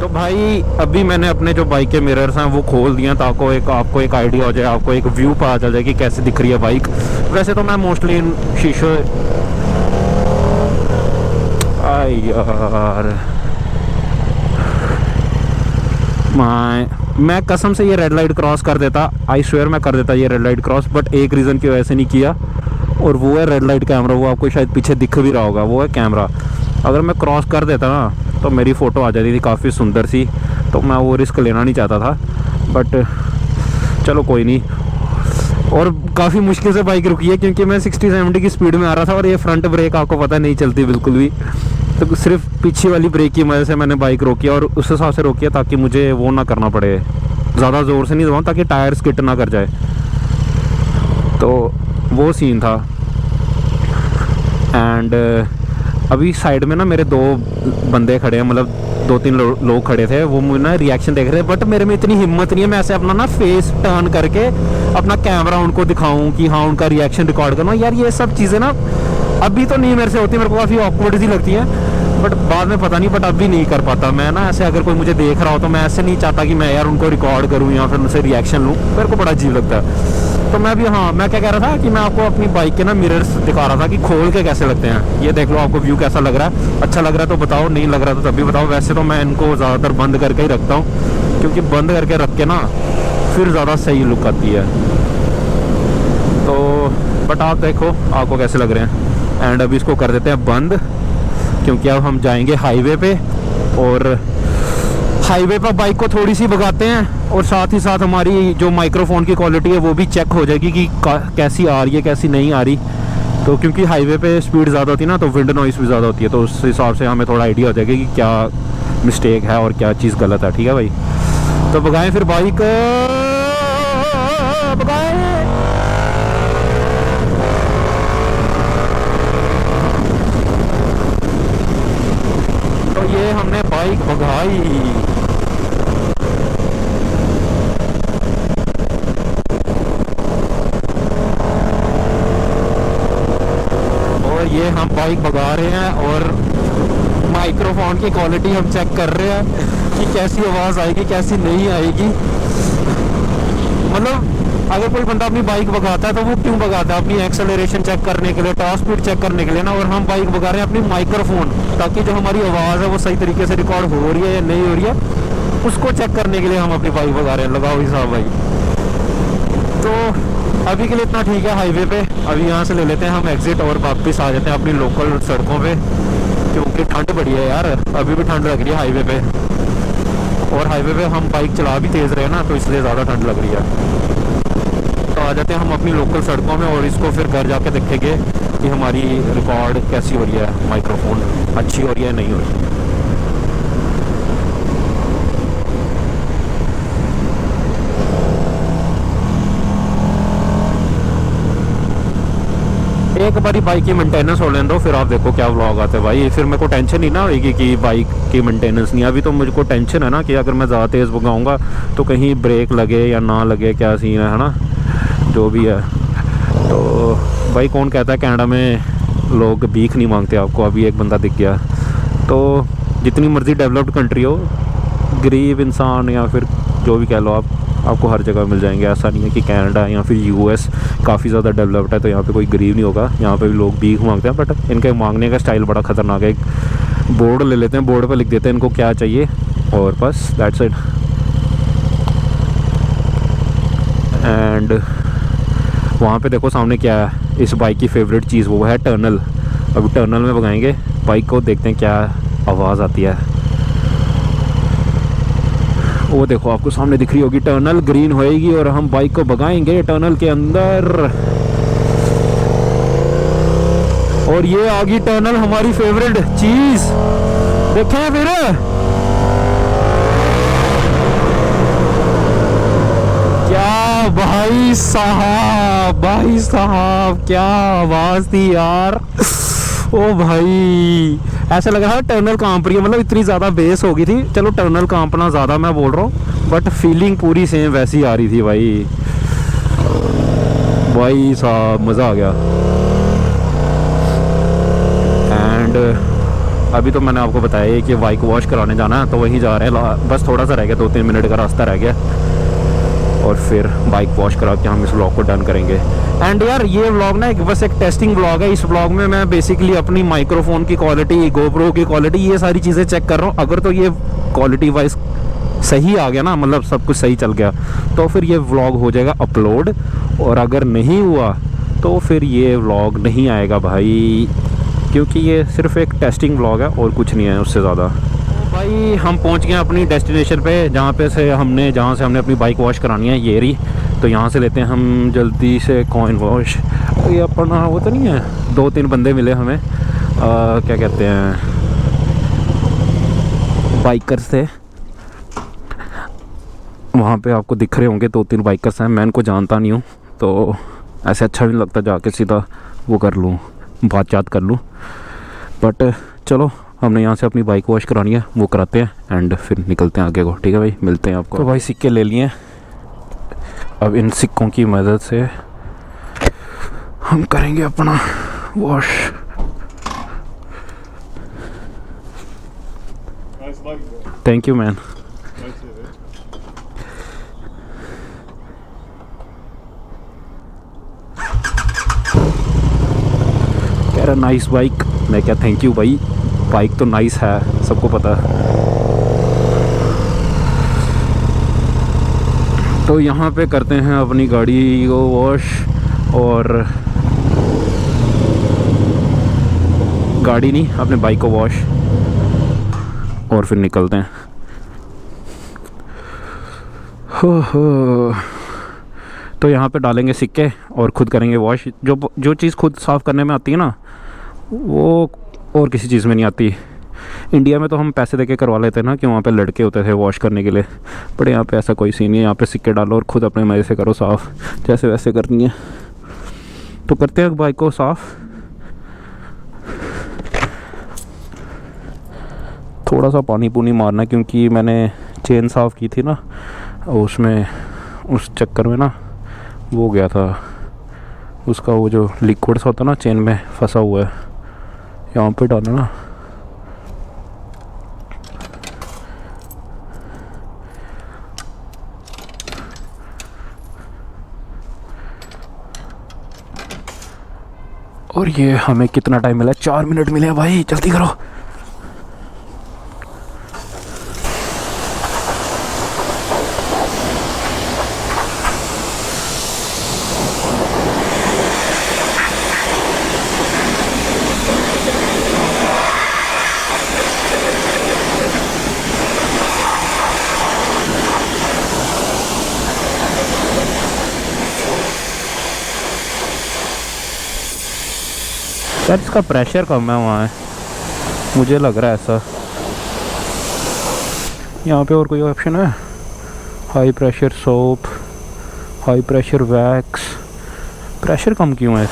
तो भाई अभी मैंने अपने जो बाइक के मिरर्स हैं वो खोल दिए ताकि आपको एक आइडिया हो जाए, आपको एक व्यू पता चल जाए कि कैसे दिख रही है बाइक। वैसे तो मैं मोस्टली इन शीशे यार मैं कसम से ये रेड लाइट क्रॉस कर देता, आई स्वेयर मैं कर देता ये रेड लाइट क्रॉस, बट एक रीज़न की वजह से नहीं किया, और वो है रेड लाइट कैमरा। वो आपको शायद पीछे दिख भी रहा होगा, वो है कैमरा। अगर मैं क्रॉस कर देता ना तो मेरी फ़ोटो आ जाती थी काफ़ी सुंदर सी, तो मैं वो रिस्क लेना नहीं चाहता था, बट चलो कोई नहीं। और काफ़ी मुश्किल से बाइक रुकी है क्योंकि मैं 60-70 की स्पीड में आ रहा था, और ये फ्रंट ब्रेक आपको पता नहीं चलती बिल्कुल भी, तो सिर्फ पीछे वाली ब्रेक की वजह से मैंने बाइक रोकी, और उस हिसाब से रोकी है ताकि मुझे वो ना करना पड़े, ज़्यादा ज़ोर से नहीं दबाऊँ ताकि टायर स्किट ना कर जाए। तो वो सीन था। एंड अभी साइड में ना मेरे 2 बंदे खड़े हैं, मतलब 2-3 लोग खड़े थे, वो मुझे ना रिएक्शन देख रहे थे, बट मेरे में इतनी हिम्मत नहीं है मैं ऐसे अपना ना फेस टर्न करके अपना कैमरा उनको दिखाऊं कि हाँ उनका रिएक्शन रिकॉर्ड करना। यार ये सब चीज़ें ना अभी तो नहीं मेरे से होती, मेरे को काफ़ी ऑकवर्ड सी लगती हैं, बट बाद में पता नहीं, बट अभी नहीं कर पाता मैं ना ऐसे। अगर कोई मुझे देख रहा हो तो मैं ऐसे नहीं चाहता कि मैं यार उनको रिकॉर्ड करूँ या फिर उनसे रिएक्शन लूँ, मेरे को बड़ा अजीब लगता है। तो मैं भी, हाँ मैं क्या कह रहा था कि मैं आपको अपनी बाइक के ना मिरर्स दिखा रहा था कि खोल के कैसे लगते हैं। ये देख लो, आपको व्यू कैसा लग रहा है, अच्छा लग रहा है तो बताओ, नहीं लग रहा तो तब भी बताओ। वैसे तो मैं इनको ज़्यादातर बंद करके ही रखता हूँ, क्योंकि बंद करके रख के ना फिर ज़्यादा सही लुक आती है। तो बट आप देखो आपको कैसे लग रहे हैं। एंड अभी इसको कर देते हैं बंद, क्योंकि अब हम जाएंगे हाईवे पे, और हाईवे पर बाइक को थोड़ी सी भगाते हैं, और साथ ही साथ हमारी जो माइक्रोफोन की क्वालिटी है वो भी चेक हो जाएगी कि कैसी आ रही है कैसी नहीं आ रही। तो क्योंकि हाईवे पे स्पीड ज़्यादा होती है ना, तो विंड नॉइस भी ज़्यादा होती है, तो उस हिसाब से हमें थोड़ा आइडिया हो जाएगा कि क्या मिस्टेक है और क्या चीज़ गलत है। ठीक है भाई, तो भगाएं फिर बाइक, भगाएं। तो ये हमने बाइक भगाई। ये हम बाइक भगा रहे हैं, और माइक्रोफोन की क्वालिटी हम चेक कर रहे हैं कि कैसी आवाज़ आएगी कैसी नहीं आएगी। मतलब अगर कोई बंदा अपनी बाइक भगाता है तो वो क्यों भगाता है? अपनी एक्सेलरेशन चेक करने के लिए, टॉप स्पीड चेक करने के लिए ना, और हम बाइक भगा रहे हैं अपनी माइक्रोफोन, ताकि जो हमारी आवाज़ है वो सही तरीके से रिकॉर्ड हो रही है या नहीं हो रही है, उसको चेक करने के लिए हम अपनी बाइक भगा रहे हैं। लगाओ हिसाब भाई। तो अभी के लिए इतना ठीक है हाईवे पे। अभी यहाँ से ले लेते हैं हम एग्जिट और वापस आ जाते हैं अपनी लोकल सड़कों पे, क्योंकि ठंड बढ़ी है यार, अभी भी ठंड लग रही है हाईवे पे, और हाईवे पे हम बाइक चला भी तेज़ रहे ना, तो इसलिए ज़्यादा ठंड लग रही है। तो आ जाते हैं हम अपनी लोकल सड़कों में, और इसको फिर घर जाके देखेंगे कि हमारी रिकॉर्ड कैसी हो रही है, माइक्रोफोन अच्छी हो रही है नहीं हो रही है। एक बारी बाइक की मेंटेनेंस हो लेने दो, फिर आप देखो क्या व्लॉग आते हैं भाई। फिर मेरे को टेंशन ही ना होगी कि बाइक की मेंटेनेंस नहीं। अभी तो मुझको टेंशन है ना कि अगर मैं ज़्यादा तेज़ भगाऊंगा तो कहीं ब्रेक लगे या ना लगे, क्या सीन है ना, जो भी है। तो भाई कौन कहता है कनाडा में लोग भीख नहीं मांगते? आपको अभी एक बंदा दिख गया। तो जितनी मर्ज़ी डेवलप्ड कंट्री हो, गरीब इंसान या फिर जो भी कह लो आपको हर जगह मिल जाएंगे। ऐसा नहीं है कि कनाडा या फिर यूएस काफ़ी ज़्यादा डेवलप्ड है तो यहाँ पे कोई गरीब नहीं होगा। यहाँ पे भी लोग भीख मांगते हैं, बट इनके मांगने का स्टाइल बड़ा ख़तरनाक है। एक बोर्ड ले लेते हैं, बोर्ड पे लिख देते हैं इनको क्या चाहिए, और बस दैट्स इट। एंड वहाँ पे देखो सामने क्या है, इस बाइक की फेवरेट चीज़ वो है टनल। अभी टनल में भगाएंगे बाइक को, देखते हैं क्या आवाज़ आती है। वो देखो आपको सामने दिख रही होगी टनल, ग्रीन होएगी और हम बाइक को भगाएंगे टनल के अंदर। और ये आ गई टनल, हमारी फेवरेट चीज। देखें फिर क्या भाई साहब क्या आवाज थी यार। ओ भाई ऐसा लग रहा है टर्नल कांप रही है, मतलब इतनी ज़्यादा बेस हो गई थी। चलो टर्नल कांपना ज़्यादा मैं बोल रहा हूँ, बट फीलिंग पूरी सेम वैसी आ रही थी भाई साहब मज़ा आ गया। एंड अभी तो मैंने आपको बताया कि बाइक वॉश कराने जाना है, तो वहीं जा रहे हैं। बस थोड़ा सा रह गया, 2-3 मिनट का रास्ता रह गया, और फिर बाइक वॉश करा के हम इस व्लॉग को डन करेंगे। एंड यार ये व्लॉग ना बस एक टेस्टिंग व्लॉग है। इस व्लॉग में मैं बेसिकली अपनी माइक्रोफोन की क्वालिटी, गोप्रो की क्वालिटी, ये सारी चीज़ें चेक कर रहा हूँ। अगर तो ये क्वालिटी वाइज सही आ गया ना, मतलब सब कुछ सही चल गया, तो फिर ये व्लॉग हो जाएगा अपलोड। और अगर नहीं हुआ तो फिर ये व्लॉग नहीं आएगा भाई, क्योंकि ये सिर्फ एक टेस्टिंग व्लॉग है और कुछ नहीं है उससे ज़्यादा। तो भाई हम पहुंच गए अपनी डेस्टिनेशन पे, जहाँ से हमने अपनी बाइक वॉश करानी है, ये रही। तो यहाँ से लेते हैं हम जल्दी से कॉइन वॉश। ये अपना वो तो नहीं है, 2-3 बंदे मिले हमें, क्या कहते हैं, बाइकर्स थे। वहाँ पे आपको दिख रहे होंगे 2-3 बाइकर्स हैं। मैं इनको जानता नहीं हूँ, तो ऐसे अच्छा नहीं लगता जाके सीधा वो कर लूँ, बात कर लूँ। बट चलो, हमने यहाँ से अपनी बाइक वॉश करानी है, वो कराते हैं एंड फिर निकलते हैं आगे को। ठीक है भाई, मिलते हैं आपको। तो भाई सिक्के ले लिए, अब इन सिक्कों की मदद से हम करेंगे अपना वॉश। Thank you man. कह रहा नाइस बाइक, मैं क्या थैंक यू भाई, बाइक तो नाइस है, सबको पता है। तो यहाँ पे करते हैं अपनी गाड़ी को वॉश, और गाड़ी नहीं, अपने बाइक को वॉश, और फिर निकलते हैं। हो। तो यहाँ पे डालेंगे सिक्के और ख़ुद करेंगे वॉश। जो चीज़ खुद साफ़ करने में आती है ना, वो और किसी चीज़ में नहीं आती। इंडिया में तो हम पैसे देके करवा लेते हैं ना, कि वहाँ पे लड़के होते थे वॉश करने के लिए, बट यहाँ पे ऐसा कोई सीन नहीं है। यहाँ पे सिक्के डालो और ख़ुद अपने मज़े से करो साफ़, जैसे वैसे करनी है। तो करते हैं बाइक को साफ़। थोड़ा सा पानी पूनी मारना, क्योंकि मैंने चेन साफ़ की थी ना, उसमें उस चक्कर में ना वो गया था, उसका वो जो लिक्विड सा होता है ना चेन में फंसा हुआ है, यहाँ पे डालना ना। और ये हमें कितना टाइम मिला? 4 मिनट मिले हैं भाई, जल्दी करो। यार इसका प्रेशर कम है वहाँ है, मुझे लग रहा है ऐसा। यहाँ पे और कोई ऑप्शन है? High pressure soap, high pressure wax. Pressure कम क्यों है?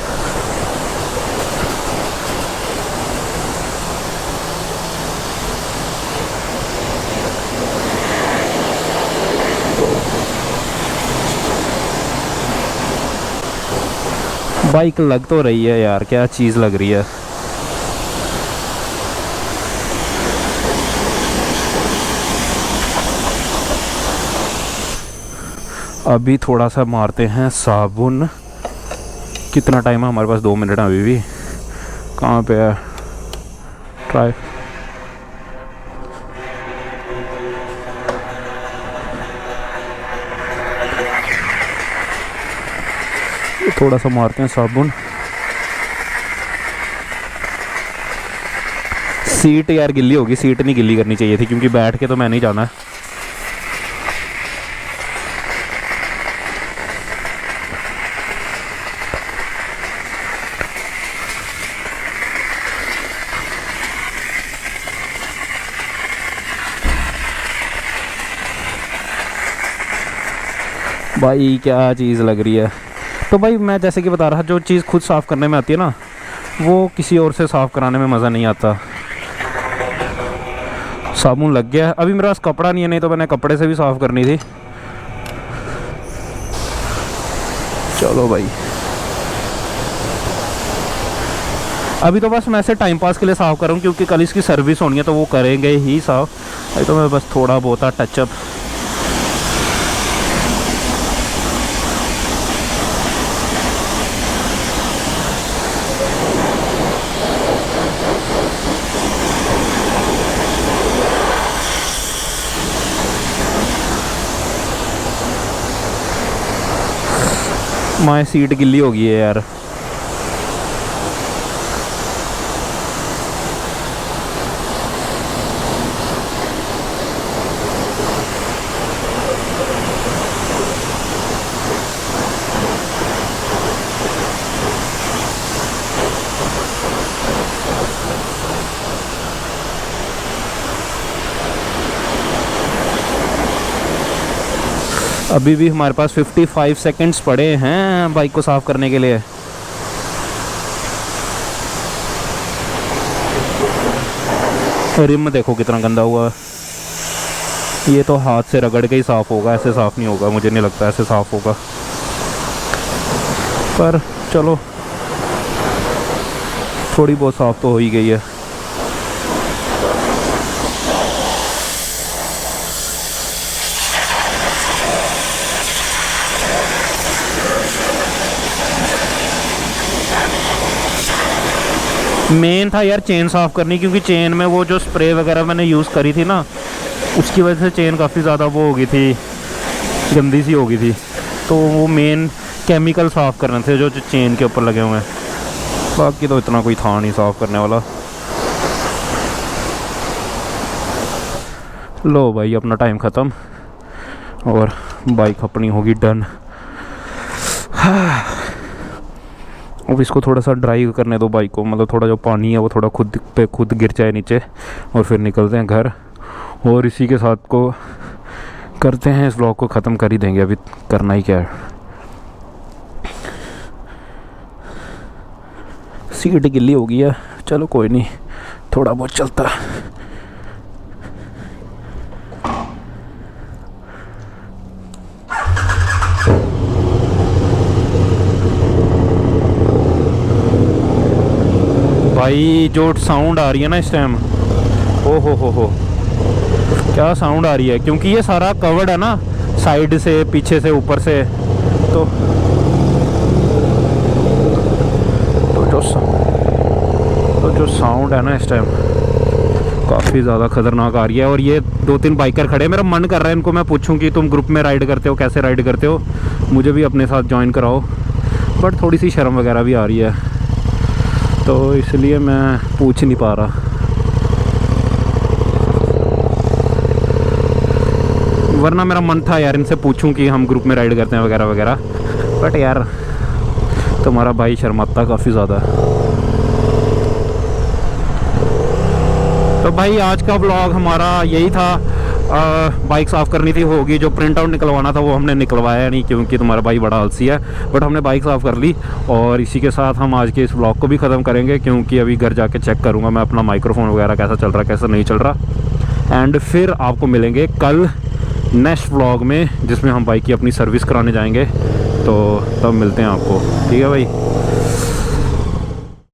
बाइक लग तो रही है यार, क्या चीज़ लग रही है। अभी थोड़ा सा मारते हैं साबुन। कितना टाइम है हमारे पास? 2 मिनट है अभी भी। कहाँ पे है? ट्राई। थोड़ा सा मारते हैं साबुन। सीट यार गिल्ली होगी, सीट नहीं गिल्ली करनी चाहिए थी, क्योंकि बैठ के तो मैं नहीं जाना है। भाई क्या चीज़ लग रही है। तो भाई मैं जैसे कि बता रहा, जो चीज़ खुद साफ़ करने में आती है ना, वो किसी और से साफ़ कराने में मज़ा नहीं आता। साबुन लग गया है। अभी मेरे पास कपड़ा नहीं है, नहीं तो मैंने कपड़े से भी साफ़ करनी थी। चलो भाई, अभी तो बस मैं ऐसे टाइम पास के लिए साफ़ कर रहा हूँ, क्योंकि कल इसकी सर्विस होनी है तो वो करेंगे ही साफ़। अभी तो मैं बस थोड़ा बहुत टचअप। माय सीट गिल्ली हो गई है यार। अभी भी हमारे पास 55 सेकंड्स पड़े हैं बाइक को साफ़ करने के लिए। रिम देखो कितना गंदा हुआ है। ये तो हाथ से रगड़ के ही साफ़ होगा, ऐसे साफ़ नहीं होगा, मुझे नहीं लगता ऐसे साफ़ होगा। पर चलो थोड़ी बहुत साफ़ तो हो ही गई है। मेन था यार चेन साफ़ करनी, क्योंकि चेन में वो जो स्प्रे वगैरह मैंने यूज़ करी थी ना, उसकी वजह से चेन काफ़ी ज़्यादा वो हो गई थी, गंदी सी हो गई थी। तो वो मेन केमिकल साफ़ करने थे जो चेन के ऊपर लगे हुए हैं। बाकी तो इतना कोई था नहीं साफ़ करने वाला। लो भाई अपना टाइम ख़त्म और बाइक अपनी होगी डन। अब इसको थोड़ा सा ड्राई करने दो बाइक को, मतलब थोड़ा जो पानी है वो थोड़ा खुद पे खुद गिर जाए नीचे, और फिर निकलते हैं घर। और इसी के साथ को करते हैं, इस व्लॉग को ख़त्म कर ही देंगे। अभी करना ही क्या है। सीट गिल्ली हो गई है, चलो कोई नहीं, थोड़ा बहुत चलता है। भाई जो साउंड आ रही है ना इस टाइम, ओ हो क्या साउंड आ रही है, क्योंकि ये सारा कवर्ड है ना, साइड से, पीछे से, ऊपर से। तो जो साउंड है ना इस टाइम काफ़ी ज़्यादा ख़तरनाक आ रही है। और ये 2-3 बाइकर खड़े हैं, मेरा मन कर रहा है इनको मैं पूछूं कि तुम ग्रुप में राइड करते हो, कैसे राइड करते हो, मुझे भी अपने साथ ज्वाइन कराओ। बट थोड़ी सी शर्म वगैरह भी आ रही है, तो इसलिए मैं पूछ नहीं पा रहा। वरना मेरा मन था यार इनसे पूछूं कि हम ग्रुप में राइड करते हैं वगैरह वगैरह, बट यार तुम्हारा भाई शर्माता काफ़ी ज़्यादा। तो भाई आज का ब्लॉग हमारा यही था। बाइक साफ़ करनी थी, होगी। जो प्रिंट आउट निकलवाना था वो हमने निकलवाया नहीं, क्योंकि तुम्हारा भाई बड़ा आलसी है। बट हमने बाइक साफ़ कर ली, और इसी के साथ हम आज के इस ब्लॉग को भी ख़त्म करेंगे, क्योंकि अभी घर जाके चेक करूँगा मैं अपना माइक्रोफोन वगैरह कैसा चल रहा है, कैसा नहीं चल रहा। एंड फिर आपको मिलेंगे कल नेक्स्ट व्लॉग में, जिसमें हम बाइक की अपनी सर्विस कराने जाएंगे। तो तब मिलते हैं आपको, ठीक है भाई।